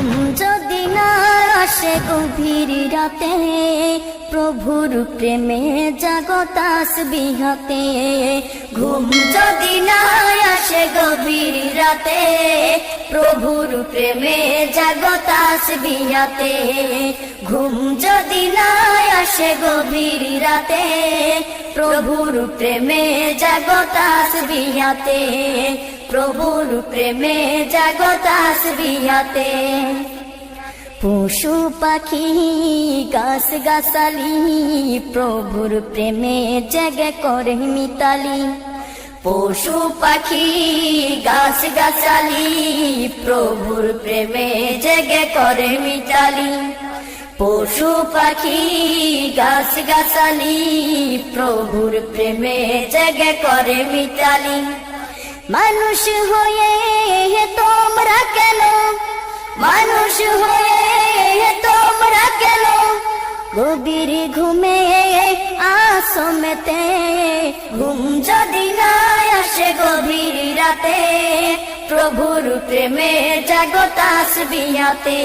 ঘুম যদি না আসে গভীর রাতে, প্রভুর প্রেমে জাগো তাসবিহাতে। ঘুম যদি না আসে গভীর রাতে, প্রভুর প্রেমে জাগো তাসবিহাতে। ঘুম যদি না আসে গভীর রাতে, প্রভুর প্রেমে জাগো তাসবিহাতে। প্রভুর প্রেমে জাগো তাসবিহাতে। পশু পাখি গাছ গাছালি, প্রভুর প্রেমে জেগে করে মিতালি। পশু পাখি গাছ গাছালি, প্রভুর প্রেমে জেগে করে মিতালি। পশু পাখি গাছ গাছালি, প্রভুর প্রেমে জেগে করে মিতালি। মানুষ হয়ে তোমরা কেন, মানুষ হয়ে তোমরা কেন গভীর ঘুমে আসো মেতে। ঘুম যদি না আসে গভীর রাতে, প্রভুর প্রেমে জাগো তাসবিহাতে।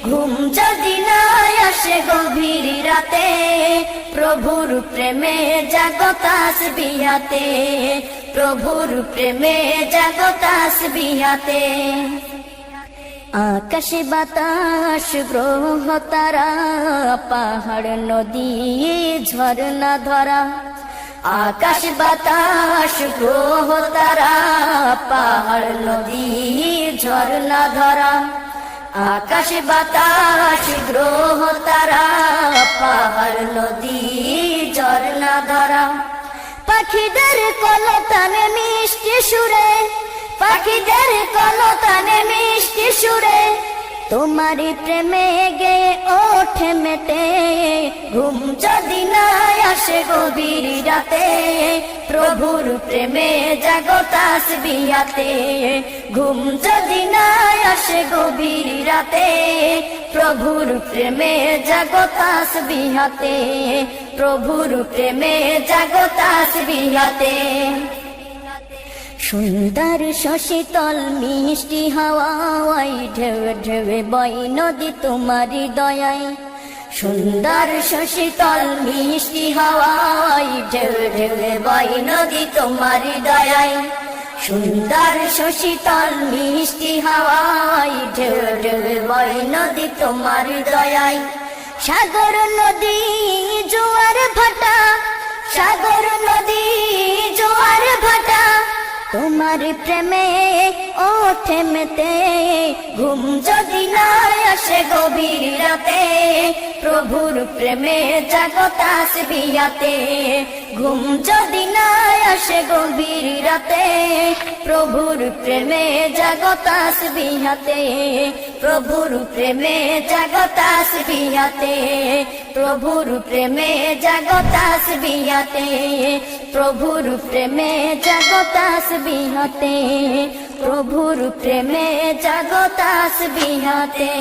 ঘুম যদি না আসে গভীর রাতে, প্রভুর প্রেমে জাগো তাসবিহাতে। প্রভুর প্রেমে জাগো তাসবিহাতে। আকাশ বাতাস গ্রহ তারা, পাহাড় নদী ঝরনা ধরা। আকাশ বাতাস গ্রহ তারা, পাহাড় নদী ঝরনা ধরা। আকাশ বাতাস গ্রহ তারা, পাহাড় নদী ঝরনা ধরা। পাখিদের কলতানে মিষ্টি সুরে, পাখিদের কলতানে মিষ্টি সুরে, তোমারি প্রেমে গে ওঠে মেতে। ঘুম যদি না আসে গভীর রাতে, প্রভুর প্রেমে জাগো তাসবিহাতে। ঘুম যদি না আসে গভীর রাতে, প্রভুর প্রেমে জাগো তাসবিহাতে। প্রভুর প্রেমে জাগো তাসবিহাতে। সুন্দর শশীতল মিষ্টি হাওয়ায়, ঢেউ ঢেউ বয় নদী তোমারি দয়ায়। সুন্দর শশীতল মিষ্টি হাওয়ায়, ঢেউ ঢেউ বয় নদী তোমারি দয়ায়। সুন্দর শশীতল মিষ্টি হাওয়ায়, ঢেউ ঢেউ বয় নদী তোমারি দয়ায়। সাগর নদী জোয়ার ভাটা, সাগর নদী জোয়ার ভাটা, তোমার প্রেমে ওঠে মেতে। ঘুম যদি না আসে গভীর রাতে, প্রভুর প্রেমে জাগো তাসবিহাতে। ঘুম যদি না আসে গভীর রাতে, প্রভুর প্রেমে জাগো তাসবিহাতে। প্রভুর প্রেমে জাগো তাসবিহাতে। প্রভুর প্রেমে জাগো তাসবিহাতে। প্রভুর প্রেমে জাগো তাসবিহাতে। প্রভুর প্রেমে জাগো তাসবিহাতে।